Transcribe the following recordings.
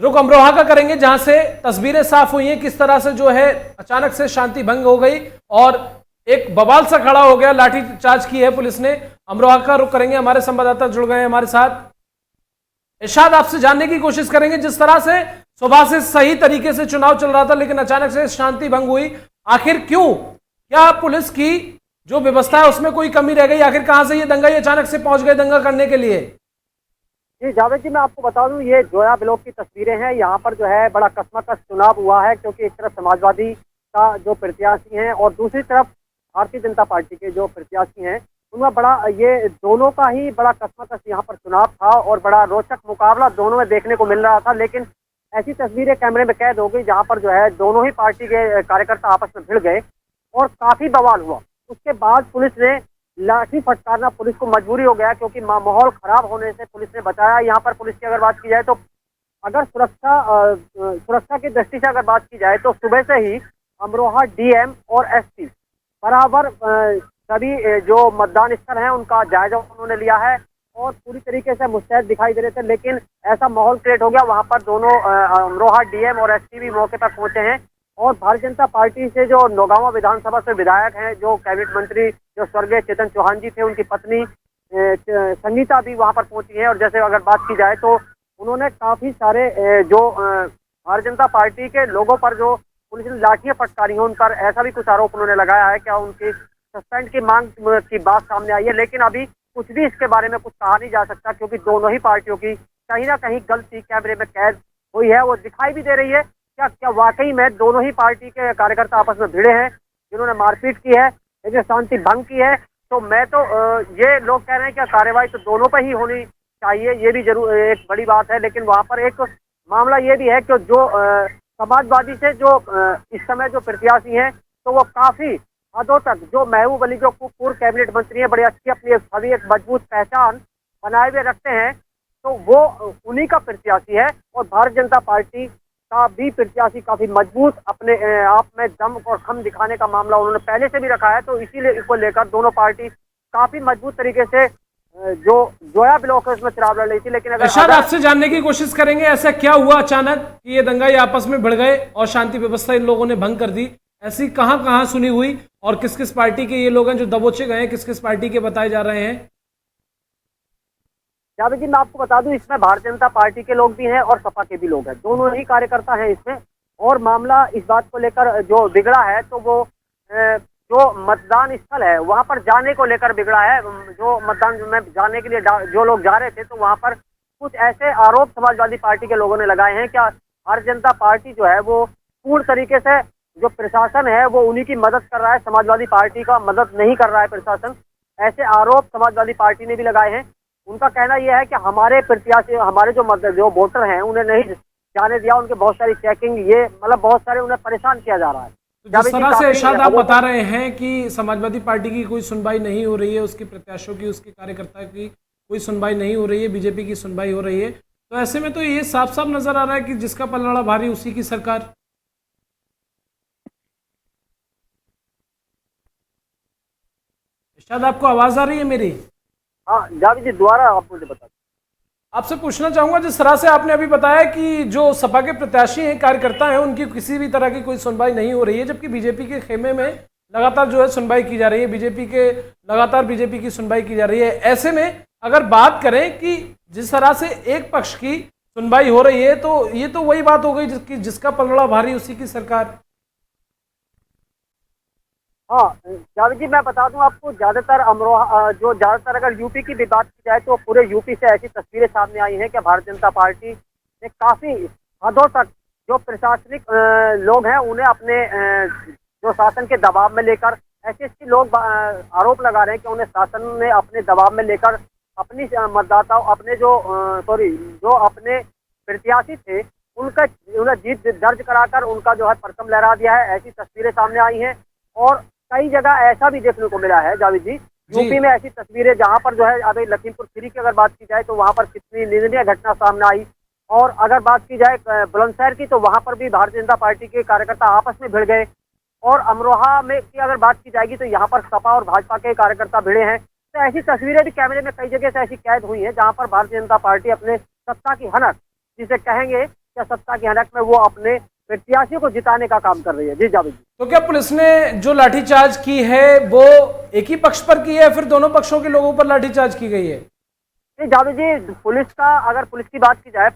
रुक अमरोहा का करेंगे, जहां से तस्वीरें साफ हुई हैं किस तरह से जो है अचानक से शांति भंग हो गई और एक बवाल सा खड़ा हो गया, लाठी चार्ज की है पुलिस ने। अमरोहा का रुख करेंगे, हमारे संवाददाता जुड़ गए हैं हमारे साथ। इरशाद, आपसे जानने की कोशिश करेंगे, जिस तरह से सुबह से सही तरीके से चुनाव चल रहा था लेकिन अचानक से शांति भंग हुई, आखिर क्यों? क्या पुलिस की जो व्यवस्था है उसमें कोई कमी रह गई? आखिर कहां से ये दंगाई अचानक से पहुंच गए दंगा करने के लिए? जी जावेद जी, मैं आपको बता दूं, ये जोया ब्लॉक की तस्वीरें हैं। यहाँ पर जो है बड़ा कस्मकस चुनाव हुआ है, क्योंकि एक तरफ समाजवादी का जो प्रत्याशी हैं और दूसरी तरफ भारतीय जनता पार्टी के जो प्रत्याशी हैं, उनमें बड़ा ये दोनों का ही बड़ा कस्मकस यहाँ पर चुनाव था और बड़ा रोचक मुकाबला दोनों में देखने को मिल रहा था। लेकिन ऐसी तस्वीरें कैमरे में कैद हो गई जहाँ पर जो है दोनों ही पार्टी के कार्यकर्ता आपस में भिड़ गए और काफी बवाल हुआ। उसके बाद पुलिस ने लाठी फटकारना पुलिस को मजबूरी हो गया, क्योंकि माहौल खराब होने से पुलिस ने बचाया। यहाँ पर पुलिस की अगर बात की जाए तो अगर सुरक्षा की दृष्टि से अगर बात की जाए तो सुबह से ही अमरोहा डीएम और एसपी बराबर सभी जो मतदान स्थल हैं उनका जायजा उन्होंने लिया है और पूरी तरीके से मुस्तैद दिखाई दे रहे थे। लेकिन ऐसा माहौल क्रिएट हो गया, वहां पर दोनों अमरोहा डीएम और एसपी भी मौके पर पहुंचे हैं और भारतीय जनता पार्टी से जो नौगांवा विधानसभा से विधायक हैं, जो कैबिनेट मंत्री जो स्वर्गीय चेतन चौहान जी थे, उनकी पत्नी संगीता भी वहां पर पहुंची है। और जैसे अगर बात की जाए तो उन्होंने काफी सारे जो भारतीय जनता पार्टी के लोगों पर जो पुलिस ने लाठियां फटकारी हैं उन पर ऐसा भी कुछ आरोप उन्होंने लगाया है। क्या उनकी सस्पेंड की मांग की बात सामने आई है, लेकिन अभी कुछ भी इसके बारे में कुछ कहा नहीं जा सकता, क्योंकि दोनों ही पार्टियों की कहीं ना कहीं गलती कैमरे में कैद हुई है, वो दिखाई भी दे रही है। क्या क्या वाकई में दोनों ही पार्टी के कार्यकर्ता आपस में भिड़े हैं, जिन्होंने मारपीट की है, जिन्होंने शांति भंग की है? तो मैं तो ये लोग कह रहे हैं क्या कार्रवाई तो दोनों पर ही होनी चाहिए, ये भी जरूर एक बड़ी बात है। लेकिन वहां पर एक मामला ये भी है कि जो समाजवादी से जो इस समय जो प्रत्याशी हैं, तो वो काफी हदों तक जो महबूब अली जो पूर्व कैबिनेट मंत्री हैं, बड़ी अच्छी अपनी छवि एक मजबूत पहचान बनाए हुए रखते हैं, तो वो उन्हीं का प्रत्याशी है। और भारतीय जनता पार्टी का भी प्रत्याशी काफी मजबूत अपने आप में दम और खम दिखाने का मामला उन्होंने पहले से भी रखा है। तो इसीलिए इसको लेकर दोनों पार्टी काफी मजबूत तरीके से जो जोया ब्लॉक है उसमें चुनाव लड़ रही थी। लेकिन इरशाद, आपसे जानने की कोशिश करेंगे, ऐसा क्या हुआ अचानक कि ये दंगाई आपस में भिड़ गए और शांति व्यवस्था इन लोगों ने भंग कर दी? ऐसी कहां कहां सुनी हुई और किस किस पार्टी के ये लोग हैं जो दबोचे गए हैं, किस किस पार्टी के बताए जा रहे हैं? जावेद जी, मैं आपको बता दूं, इसमें भारतीय जनता पार्टी के लोग भी हैं और सपा के भी लोग हैं, दोनों ही कार्यकर्ता हैं इसमें। और मामला इस बात को लेकर जो बिगड़ा है, तो वो जो मतदान स्थल है वहां पर जाने को लेकर बिगड़ा है। जो मतदान में जाने के लिए जो लोग जा रहे थे, तो वहां पर कुछ ऐसे आरोप समाजवादी पार्टी के लोगों ने लगाए हैं। क्या भारतीय जनता पार्टी जो है वो पूर्ण तरीके से जो प्रशासन है वो उन्हीं की मदद कर रहा है, समाजवादी पार्टी का मदद नहीं कर रहा है प्रशासन, ऐसे आरोप समाजवादी पार्टी ने भी लगाए हैं। उनका कहना यह है कि हमारे प्रत्याशी, हमारे जो वोटर हैं उन्हें नहीं जाने दिया, उनके बहुत सारी चेकिंग, ये मतलब बहुत सारे उन्हें परेशान किया जा रहा है। तो जिस तरह से इरशाद आप बता रहे हैं कि समाजवादी पार्टी की कोई सुनवाई नहीं हो रही है, उसके प्रत्याशियों की, उसके कार्यकर्ता की कोई सुनवाई नहीं हो रही है, बीजेपी की सुनवाई हो रही है, तो ऐसे में तो ये साफ साफ नजर आ रहा है कि जिसका पलड़ा भारी उसी की सरकार। इरशाद, आपको आवाज आ रही है मेरी? हाँ जावेद जी, दोबारा आप मुझे बता। आपसे पूछना चाहूंगा, जिस तरह से आपने अभी बताया कि जो सपा के प्रत्याशी हैं, कार्यकर्ता हैं, उनकी किसी भी तरह की कोई सुनवाई नहीं हो रही है, जबकि बीजेपी के खेमे में लगातार जो है सुनवाई की जा रही है, बीजेपी की सुनवाई की जा रही है। ऐसे में अगर बात करें कि जिस तरह से एक पक्ष की सुनवाई हो रही है, तो ये तो वही बात हो गई जिसका पलड़ा भारी उसी की सरकार। हाँ जावेद जी, मैं बता दूं आपको, ज्यादातर अगर यूपी की भी बात की जाए तो पूरे यूपी से ऐसी तस्वीरें सामने आई हैं कि भारतीय जनता पार्टी ने काफी हदों तक जो प्रशासनिक लोग हैं उन्हें अपने जो शासन के दबाव में लेकर, ऐसे ऐसे लोग आरोप लगा रहे हैं कि उन्हें शासन ने अपने दबाव में लेकर अपनी मतदाताओं, अपने जो अपने प्रत्याशी थे उन्हें जीत दर्ज कराकर उनका जो है परचम लहरा दिया है। ऐसी तस्वीरें सामने आई हैं और कई जगह ऐसा भी देखने को मिला है जावेद जी, यूपी में ऐसी तस्वीरें जहां पर जो है अभी लखीमपुर खीरी की अगर बात की जाए तो वहां पर कितनी निंदनीय घटना सामने आई। और अगर बात की जाए बुलंदशहर की, तो वहां पर भी भारतीय जनता पार्टी के कार्यकर्ता आपस में भिड़ गए। और अमरोहा में की अगर बात की जाएगी तो यहाँ पर सपा और भाजपा के कार्यकर्ता भिड़े हैं। तो ऐसी तस्वीरें भी कैमरे में कई जगह से ऐसी कैद हुई है जहाँ पर भारतीय जनता पार्टी अपने सत्ता की हनक जिसे कहेंगे क्या सत्ता की हनक में वो अपने प्रत्याशियों को जिताने का काम कर रही है। जी जावेद जी। तो क्या पुलिस ने जो लाठीचार्ज की है वो एक ही पक्ष पर की है, फिर दोनों पक्षों के लोगों पर लाठीचार्ज की गई है? जी जावेद जी, पुलिस का अगर पुलिस की बात की जाए,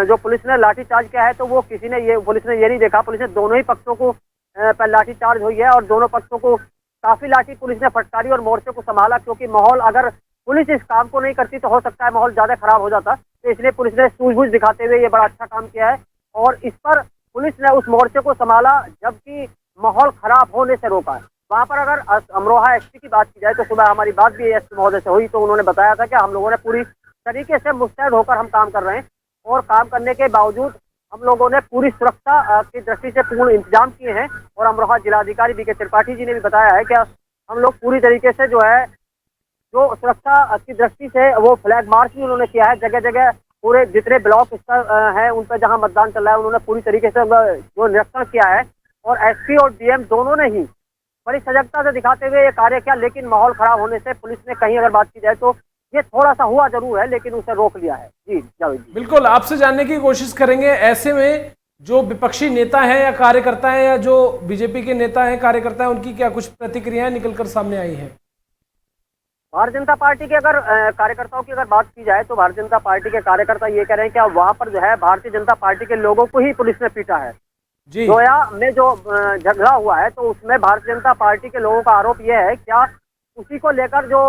जो पुलिस ने लाठीचार्ज किया है तो वो पुलिस ने ये नहीं देखा। पुलिस ने दोनों ही पक्षों को पर लाठीचार्ज हुई है और दोनों पक्षों को काफी लाठी पुलिस ने फटकारी और मोर्चे को संभाला, क्योंकि माहौल अगर पुलिस इस काम को नहीं करती तो हो सकता है माहौल ज्यादा खराब हो जाता। तो इसलिए पुलिस ने सूझबूझ दिखाते हुए ये बड़ा अच्छा काम किया है और इस पर पुलिस ने उस मोर्चे को संभाला जबकि माहौल खराब होने से रोका है। वहां पर अगर अमरोहा एसपी की बात की जाए तो सुबह हमारी बात भी एसपी महोदय से हुई तो उन्होंने बताया था कि हम लोगों ने पूरी तरीके से मुस्तैद होकर हम काम कर रहे हैं और काम करने के बावजूद हम लोगों ने पूरी सुरक्षा की दृष्टि से पूर्ण इंतजाम किए हैं। और अमरोहा जिलाधिकारी बीके त्रिपाठी जी ने भी बताया है कि हम लोग पूरी तरीके से जो है जो सुरक्षा की दृष्टि से वो फ्लैग मार्च भी उन्होंने किया है। जगह जगह पूरे जितने ब्लॉक स्तर है उन पर जहां मतदान चल रहा है उन्होंने पूरी तरीके से जो निरीक्षण किया है और एसपी और डीएम दोनों ने ही बड़ी सजगता से दिखाते हुए ये कार्य किया। लेकिन माहौल खराब होने से पुलिस ने कहीं अगर बात की जाए तो ये थोड़ा सा हुआ जरूर है लेकिन उसे रोक लिया है। जी जावेद जी। बिल्कुल, आपसे जानने की कोशिश करेंगे ऐसे में जो विपक्षी नेता हैं या कार्यकर्ता हैं या जो बीजेपी के नेता हैं कार्यकर्ता हैं उनकी क्या कुछ प्रतिक्रियाएं निकलकर सामने आई हैं? भारतीय जनता पार्टी के अगर कार्यकर्ताओं की अगर बात की जाए तो भारतीय जनता पार्टी के कार्यकर्ता ये कह रहे हैं कि वहां पर जो है भारतीय जनता पार्टी के लोगों को ही पुलिस ने पीटा है। जी। जोया में जो झगड़ा हुआ है तो उसमें भारतीय जनता पार्टी के लोगों का आरोप यह है, क्या उसी को लेकर जो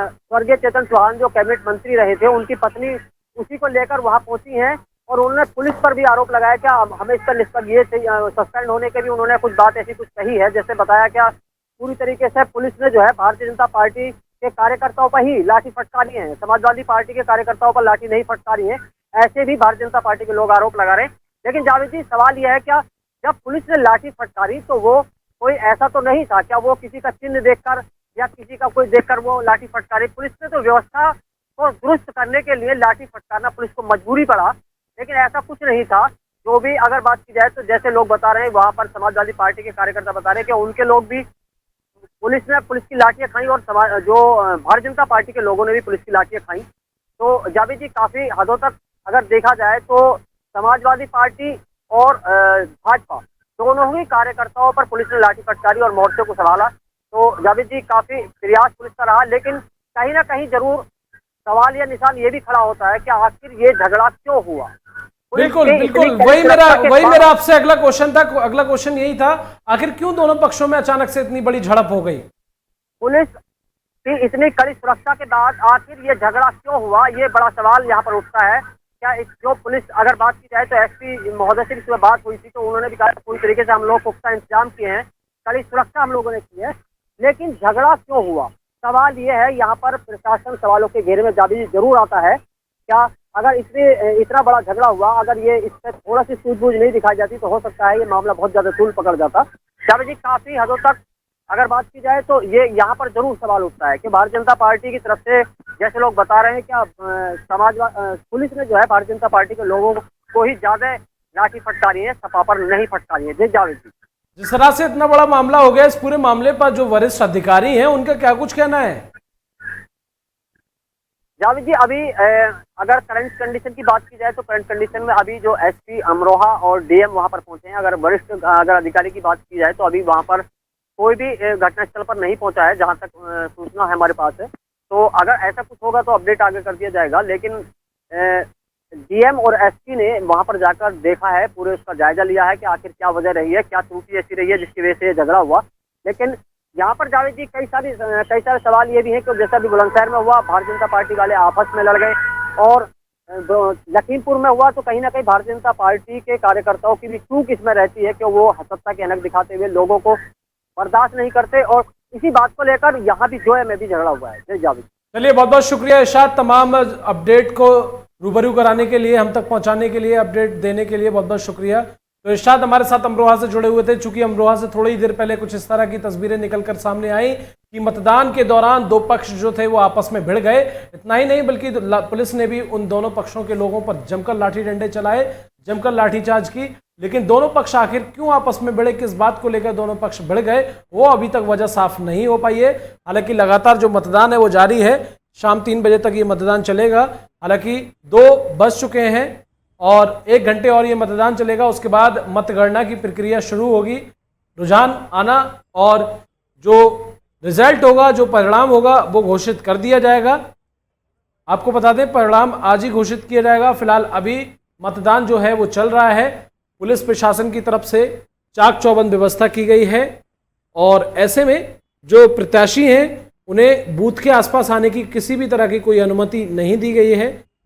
स्वर्गीय चेतन चौहान जो कैबिनेट मंत्री रहे थे उनकी पत्नी उसी को लेकर वहां पहुंची हैं और उन्होंने पुलिस पर भी आरोप लगाया। क्या हमें इस पर ये सस्पेंड होने के भी उन्होंने कुछ बात ऐसी कुछ कही है, जैसे बताया क्या पूरी तरीके से पुलिस ने जो है भारतीय जनता पार्टी के कार्यकर्ताओं पर ही लाठी फटकारी है, समाजवादी पार्टी के कार्यकर्ताओं पर लाठी नहीं फटकारी है, ऐसे भी भारतीय जनता पार्टी के लोग आरोप लगा रहे हैं। लेकिन जावेद जी सवाल यह है, क्या जब पुलिस ने लाठी फटकारी तो वो कोई ऐसा तो नहीं था, क्या वो किसी का चिन्ह देखकर या किसी का कोई देखकर वो लाठी फटकारी? पुलिस ने तो व्यवस्था को दुरुस्त करने के लिए लाठी फटकारना पुलिस को मजबूरी पड़ा, लेकिन ऐसा कुछ नहीं था। जो भी अगर बात की जाए तो जैसे लोग बता रहे हैं वहां पर समाजवादी पार्टी के कार्यकर्ता बता रहे हैं कि उनके लोग भी पुलिस की लाठियां खाई और जो भारतीय जनता पार्टी के लोगों ने भी पुलिस की लाठियां खाई। तो जावेद जी काफी हदों तक अगर देखा जाए तो समाजवादी पार्टी और भाजपा दोनों ही कार्यकर्ताओं पर पुलिस ने लाठी फटकारी और मोर्चे को संभाला। तो जावेद जी काफी प्रयास पुलिस का रहा, लेकिन कहीं ना कहीं जरूर सवाल या निशान ये भी खड़ा होता है कि आखिर ये झगड़ा क्यों हुआ। बिल्कुल बिल्कुल, वही मेरा आपसे अगला क्वेश्चन था। अगला क्वेश्चन यही था, आखिर क्यों दोनों पक्षों में अचानक से इतनी बड़ी झड़प हो गई? पुलिस की इतनी कड़ी सुरक्षा के बाद आखिर ये झगड़ा क्यों हुआ, ये बड़ा सवाल यहाँ पर उठता है। क्या जो पुलिस अगर बात की जाए तो एसपी महोदय से भी सुबह बात हुई थी तो उन्होंने भी कहा पूरी तरीके से हम लोग पुख्ता इंतजाम किए हैं, कड़ी सुरक्षा हम लोगों ने की है, लेकिन झगड़ा क्यों हुआ? सवाल ये है, यहाँ पर प्रशासन सवालों के घेरे में जरूर आता है। क्या अगर इतना बड़ा झगड़ा हुआ, अगर ये इस पर थोड़ा सी सूझबूझ नहीं दिखाई जाती तो हो सकता है ये मामला बहुत ज्यादा तूल पकड़ जाता। जावेद जी काफी हदों तक अगर बात की जाए तो ये यहाँ पर जरूर सवाल उठता है कि भारतीय जनता पार्टी की तरफ से जैसे लोग बता रहे हैं, क्या पुलिस ने जो है भारतीय जनता पार्टी के लोगों को ही ज्यादा लाठी फटकारी है, सपा पर नहीं फटकारी है। जी जावेद जी। जिस तरह से इतना बड़ा मामला हो गया, इस पूरे मामले पर जो वरिष्ठ अधिकारी हैं उनका क्या कुछ कहना है? जावेद जी अभी अगर करंट कंडीशन की बात की जाए तो करंट कंडीशन में अभी जो एसपी अमरोहा और डीएम वहां पर पहुंचे हैं। अगर वरिष्ठ अधिकारी की बात की जाए तो अभी वहां पर कोई भी घटनास्थल पर नहीं पहुंचा है, जहां तक सूचना है हमारे पास है। तो अगर ऐसा कुछ होगा तो अपडेट आगे कर दिया जाएगा। लेकिन डीएम और एसपी ने वहां पर जाकर देखा है, पूरे उसका जायजा लिया है कि आखिर क्या वजह रही है, क्या त्रुटि ऐसी रही है जिसकी वजह से ये झगड़ा हुआ। लेकिन यहाँ पर जावेद जी कई सारे सवाल ये भी हैं कि जैसा भी बुलंदशहर में हुआ, भारतीय जनता पार्टी वाले आपस में लड़ गए और लखीमपुर में हुआ तो कहीं ना कहीं भारतीय जनता पार्टी के कार्यकर्ताओं की भी चूक इसमें रहती है कि वो सत्ता की हनक दिखाते हुए लोगों को बर्दाश्त नहीं करते और इसी बात को लेकर यहाँ भी जोया में भी झगड़ा हुआ है। जय जावेद। चलिए, बहुत बहुत शुक्रिया इरशाद, तमाम अपडेट को रूबरू कराने के लिए, हम तक पहुंचाने के लिए, अपडेट देने के लिए बहुत बहुत शुक्रिया। तो इरशाद हमारे साथ अमरोहा से जुड़े हुए थे। चूंकि अमरोहा से थोड़ी ही देर पहले कुछ इस तरह की तस्वीरें निकलकर सामने आई कि मतदान के दौरान दो पक्ष जो थे वो आपस में भिड़ गए। इतना ही नहीं बल्कि पुलिस ने भी उन दोनों पक्षों के लोगों पर जमकर लाठी डंडे चलाए, जमकर लाठीचार्ज की। लेकिन दोनों पक्ष आखिर क्यों आपस में भिड़े, किस बात को लेकर दोनों पक्ष भिड़ गए, वो अभी तक वजह साफ नहीं हो पाई है। हालांकि लगातार जो मतदान है वो जारी है, शाम 3 बजे तक ये मतदान चलेगा। हालांकि 2 बज चुके हैं और 1 घंटे और ये मतदान चलेगा। उसके बाद मतगणना की प्रक्रिया शुरू होगी, रुझान आना और जो रिजल्ट होगा, जो परिणाम होगा वो घोषित कर दिया जाएगा। आपको बता दें परिणाम आज ही घोषित किया जाएगा। फिलहाल अभी मतदान जो है वो चल रहा है। पुलिस प्रशासन की तरफ से चाक चौबंद व्यवस्था की गई है और ऐसे में जो प्रत्याशी हैं उन्हें बूथ के आसपास आने की किसी भी तरह की कोई अनुमति नहीं दी गई है।